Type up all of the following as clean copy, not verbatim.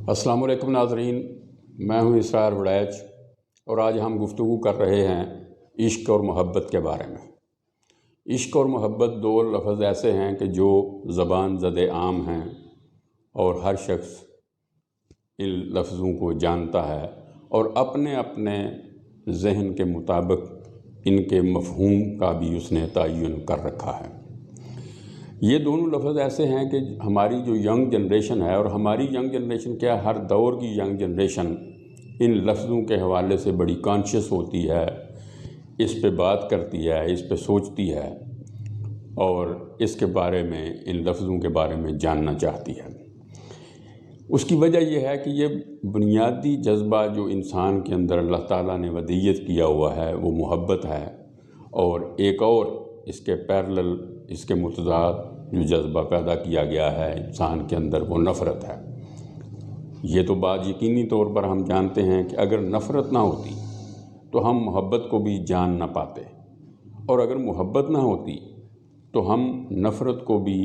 अस्सलाम वालेकुम नाज़रीन, मैं हूं इसरार वड़ैच और आज हम गुफ्तगू कर रहे हैं इश्क और मोहब्बत के बारे में। इश्क और मोहब्बत दो लफ्ज़ ऐसे हैं कि जो ज़बान ज़द आम हैं और हर शख्स इन लफ्ज़ों को जानता है और अपने अपने जहन के मुताबिक इनके मफ़हूम का भी उसने तयन कर रखा है। ये दोनों लफ्ज़ ऐसे हैं कि हमारी जो यंग जनरेशन है, और हमारी यंग जनरेशन क्या, हर दौर की यंग जनरेशन इन लफ्ज़ों के हवाले से बड़ी कॉन्शियस होती है, इस पे बात करती है, इस पे सोचती है और इसके बारे में, इन लफ्ज़ों के बारे में जानना चाहती है। उसकी वजह यह है कि ये बुनियादी जज्बा जो इंसान के अंदर अल्लाह ताला ने वदीयत किया हुआ है वो मोहब्बत है, और एक और इसके पैरेलल, इसके मुतज़ाद जो जज्बा पैदा किया गया है इंसान के अंदर वो नफ़रत है। ये तो बात यकीनी तौर पर हम जानते हैं कि अगर नफ़रत ना होती तो हम मोहब्बत को भी जान ना पाते, और अगर मोहब्बत ना होती तो हम नफ़रत को भी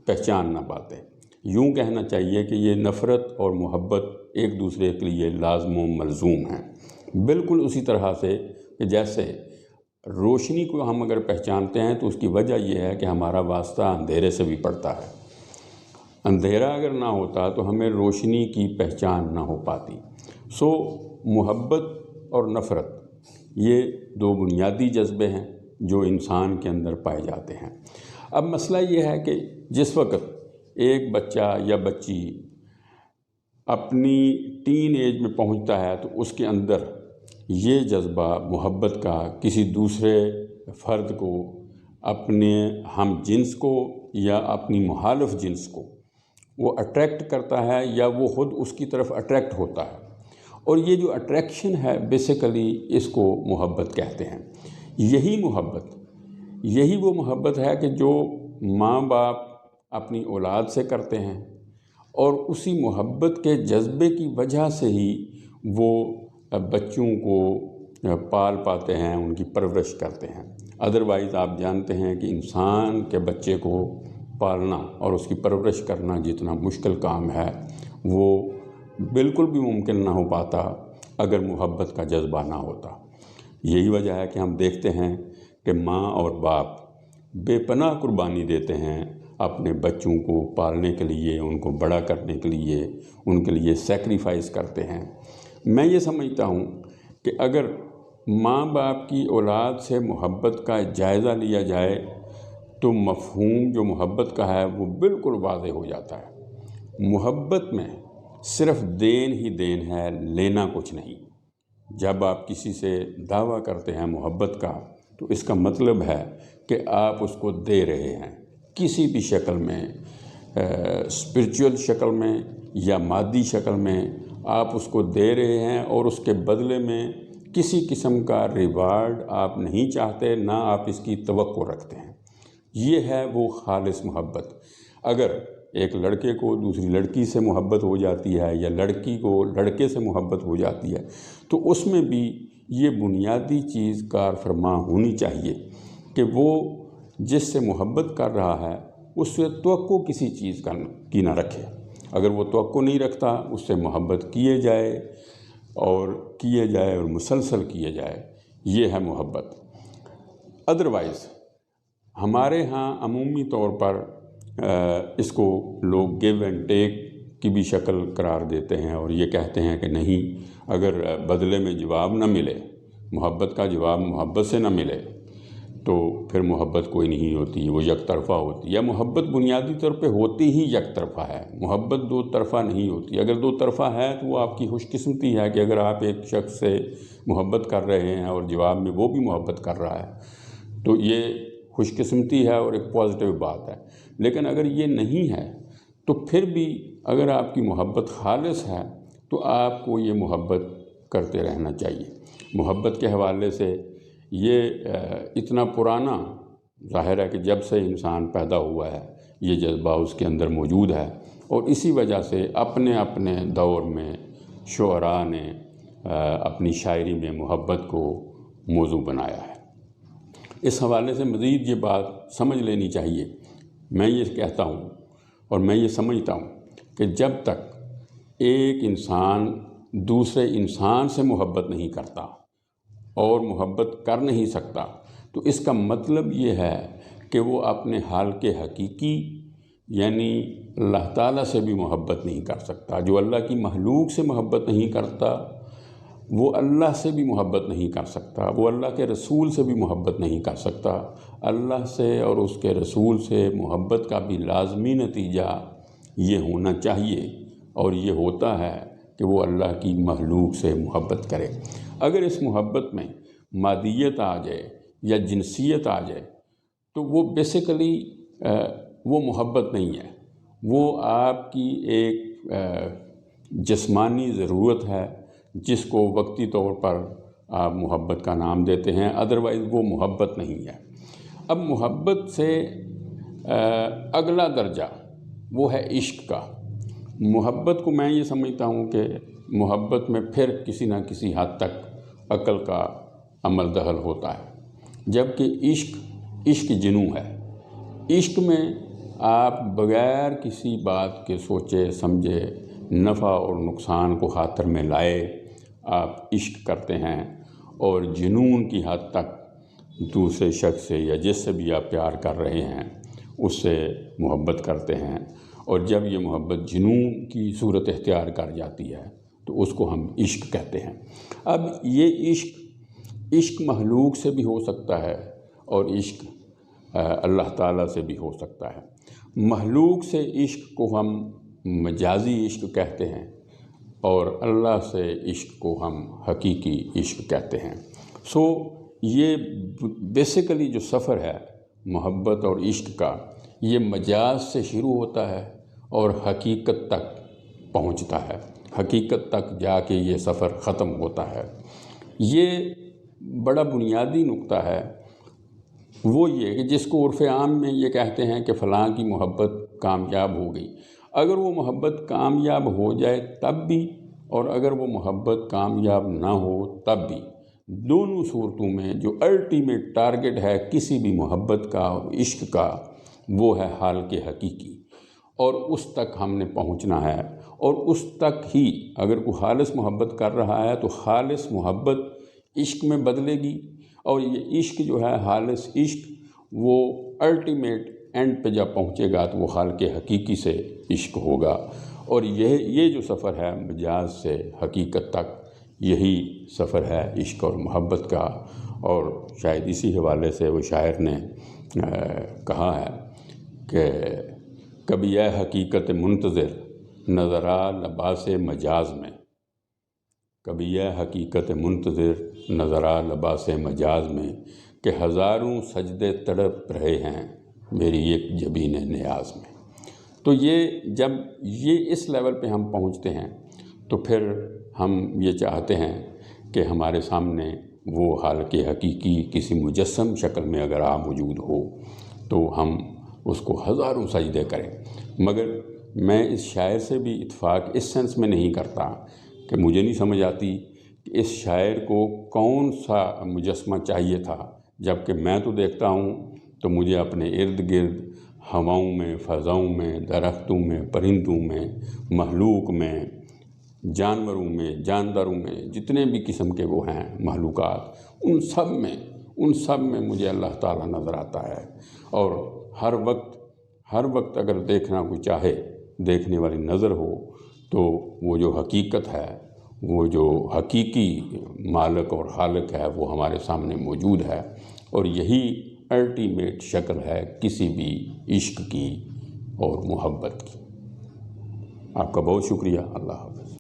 पहचान ना पाते। यूँ कहना चाहिए कि ये नफ़रत और मोहब्बत एक दूसरे के लिए लाज़िम व मलज़ूम हैं। बिल्कुल उसी तरह से कि जैसे रोशनी को हम अगर पहचानते हैं तो उसकी वजह यह है कि हमारा वास्ता अंधेरे से भी पड़ता है। अंधेरा अगर ना होता तो हमें रोशनी की पहचान ना हो पाती। सो मोहब्बत और नफ़रत ये दो बुनियादी जज्बे हैं जो इंसान के अंदर पाए जाते हैं। अब मसला ये है कि जिस वक्त एक बच्चा या बच्ची अपनी टीन एज में पहुंचता है तो उसके अंदर ये जज्बा मोहब्बत का किसी दूसरे फ़र्द को, अपने हम जिन्स को या अपनी मुखालिफ जिन्स को वो अट्रैक्ट करता है या वो ख़ुद उसकी तरफ अट्रैक्ट होता है, और ये जो अट्रैक्शन है बेसिकली इसको मोहब्बत कहते हैं। यही वो मोहब्बत है कि जो माँ बाप अपनी औलाद से करते हैं, और उसी मोहब्बत के जज्बे की वजह से ही वो बच्चों को पाल पाते हैं, उनकी परवरिश करते हैं। अदरवाइज़ आप जानते हैं कि इंसान के बच्चे को पालना और उसकी परवरिश करना जितना मुश्किल काम है वो बिल्कुल भी मुमकिन ना हो पाता अगर मोहब्बत का जज्बा ना होता। यही वजह है कि हम देखते हैं कि माँ और बाप बेपनाह कुर्बानी देते हैं अपने बच्चों को पालने के लिए, उनको बड़ा करने के लिए, उनके लिए सेक्रीफाइस करते हैं। मैं ये समझता हूँ कि अगर माँ बाप की औलाद से मोहब्बत का जायज़ा लिया जाए तो मफ़हूम जो मोहब्बत का है वो बिल्कुल वाज़ेह हो जाता है। मोहब्बत में सिर्फ़ देन ही देन है, लेना कुछ नहीं। जब आप किसी से दावा करते हैं मोहब्बत का तो इसका मतलब है कि आप उसको दे रहे हैं किसी भी शक्ल में, स्पिरिचुअल शक्ल में या मादी शक्ल में आप उसको दे रहे हैं, और उसके बदले में किसी किस्म का रिवार्ड आप नहीं चाहते, ना आप इसकी तवक्को रखते हैं। ये है वो खालिस मोहब्बत। अगर एक लड़के को दूसरी लड़की से मोहब्बत हो जाती है या लड़की को लड़के से मोहब्बत हो जाती है तो उसमें भी ये बुनियादी चीज़ कार फरमा होनी चाहिए कि वो जिससे मोहब्बत कर रहा है उससे तवक्को किसी चीज़ की ना रखे। अगर वो तवक्को नहीं रखता उससे मोहब्बत किए जाए और मुसलसल किए जाए, ये है मोहब्बत। अदरवाइज़ हमारे यहाँ अमूमी तौर पर इसको लोग गिव एंड टेक की भी शक्ल करार देते हैं और ये कहते हैं कि नहीं, अगर बदले में जवाब न मिले, मोहब्बत का जवाब मोहब्बत से न मिले तो फिर मोहब्बत कोई नहीं होती, वो एक तरफ़ा होती है। मोहब्बत बुनियादी तौर पे होती ही एक तरफ़ा है, मोहब्बत दो तरफ़ा नहीं होती। अगर दो तरफ़ा है तो वो आपकी खुशकिस्मती है कि अगर आप एक शख्स से मोहब्बत कर रहे हैं और जवाब में वो भी मोहब्बत कर रहा है तो ये खुशकिस्मती है और एक पॉजिटिव बात है। लेकिन अगर ये नहीं है तो फिर भी अगर आपकी मोहब्बत खालिस है तो आपको ये मोहब्बत करते रहना चाहिए। मोहब्बत के हवाले से ये इतना पुराना ज़ाहिर है कि जब से इंसान पैदा हुआ है ये जज्बा उसके अंदर मौजूद है, और इसी वजह से अपने अपने दौर में शुअरा ने अपनी शायरी में मोहब्बत को मौजू बनाया है। इस हवाले से मज़ीद ये बात समझ लेनी चाहिए। मैं ये कहता हूँ और मैं ये समझता हूँ कि जब तक ایک انسان دوسرے انسان سے محبت نہیں کرتا اور محبت کر نہیں سکتا تو اس کا مطلب یہ ہے کہ وہ اپنے حال کے حقیقی یعنی اللہ تعالیٰ سے بھی محبت نہیں کر سکتا۔ جو اللہ کی مخلوق سے محبت نہیں کرتا وہ اللہ سے بھی محبت نہیں کر سکتا، وہ اللہ کے رسول سے بھی محبت نہیں کر سکتا۔ اللہ سے اور اس کے رسول سے محبت کا بھی لازمی نتیجہ یہ ہونا چاہیے اور یہ ہوتا ہے کہ وہ اللہ کی مخلوق سے محبت کرے۔ اگر اس محبت میں مادیت آ جائے یا جنسیت آ جائے تو وہ بیسیکلی وہ محبت نہیں ہے، وہ آپ کی ایک جسمانی ضرورت ہے جس کو وقتی طور پر آپ محبت کا نام دیتے ہیں، ادروائز وہ محبت نہیں ہے۔ اب محبت سے اگلا درجہ وہ ہے عشق کا۔ محبت کو میں یہ سمجھتا ہوں کہ محبت میں پھر کسی نہ کسی حد تک عقل کا عمل دخل ہوتا ہے، جبکہ عشق جنوں ہے۔ عشق میں آپ بغیر کسی بات کے سوچے سمجھے نفع اور نقصان کو خاطر میں لائے آپ عشق کرتے ہیں اور جنون کی حد تک دوسرے شخص سے یا جس سے بھی آپ پیار کر رہے ہیں اس سے محبت کرتے ہیں، اور جب یہ محبت جنون کی صورت اختیار کر جاتی ہے تو اس کو ہم عشق کہتے ہیں۔ اب یہ عشق مخلوق سے بھی ہو سکتا ہے اور عشق اللہ تعالیٰ سے بھی ہو سکتا ہے۔ مخلوق سے عشق کو ہم مجازی عشق کہتے ہیں اور اللہ سے عشق کو ہم حقیقی عشق کہتے ہیں۔ سو یہ بیسیکلی جو سفر ہے محبت اور عشق کا، یہ مجاز سے شروع ہوتا ہے اور حقیقت تک پہنچتا ہے، حقیقت تک جا کے یہ سفر ختم ہوتا ہے۔ یہ بڑا بنیادی نقطہ ہے، وہ یہ کہ جس کو عرف عام میں یہ کہتے ہیں کہ فلاں کی محبت کامیاب ہو گئی۔ اگر وہ محبت کامیاب ہو جائے تب بھی اور اگر وہ محبت کامیاب نہ ہو تب بھی، دونوں صورتوں میں جو الٹیمیٹ ٹارگٹ ہے کسی بھی محبت کا اور عشق کا وہ ہے حال کے حقیقی، اور اس تک ہم نے پہنچنا ہے، اور اس تک ہی اگر کوئی خالص محبت کر رہا ہے تو خالص محبت عشق میں بدلے گی، اور یہ عشق جو ہے خالص عشق وہ الٹیمیٹ اینڈ پہ جب پہنچے گا تو وہ حال کے حقیقی سے عشق ہوگا۔ اور یہ جو سفر ہے مجاز سے حقیقت تک، یہی سفر ہے عشق اور محبت کا۔ اور شاید اسی حوالے سے وہ شاعر نے کہا ہے کہ کبھی اے حقیقت منتظر نظر آ لباس مجاز میں، کبھی اے حقیقت منتظر نظر آ لباس مجاز میں، کہ ہزاروں سجدے تڑپ رہے ہیں میری ایک جبین نیاز میں۔ تو یہ جب یہ اس لیول پہ ہم پہنچتے ہیں تو پھر ہم یہ چاہتے ہیں کہ ہمارے سامنے وہ حال کے حقیقی کسی مجسم شکل میں اگر موجود ہو تو ہم اس کو ہزاروں سجدے کریں۔ مگر میں اس شاعر سے بھی اتفاق اس سینس میں نہیں کرتا کہ مجھے نہیں سمجھ آتی کہ اس شاعر کو کون سا مجسمہ چاہیے تھا، جبکہ میں تو دیکھتا ہوں تو مجھے اپنے ارد گرد ہواؤں میں، فضاؤں میں، درختوں میں، پرندوں میں، مخلوق میں، جانوروں میں، جانداروں میں، جتنے بھی قسم کے وہ ہیں مخلوقات، ان سب میں مجھے اللہ تعالیٰ نظر آتا ہے۔ اور ہر وقت اگر دیکھنا کوئی چاہے، دیکھنے والی نظر ہو، تو وہ جو حقیقت ہے، وہ جو حقیقی مالک اور خالق ہے وہ ہمارے سامنے موجود ہے، اور یہی الٹیمیٹ شکل ہے کسی بھی عشق کی اور محبت کی۔ آپ کا بہت شکریہ۔ اللہ حافظ۔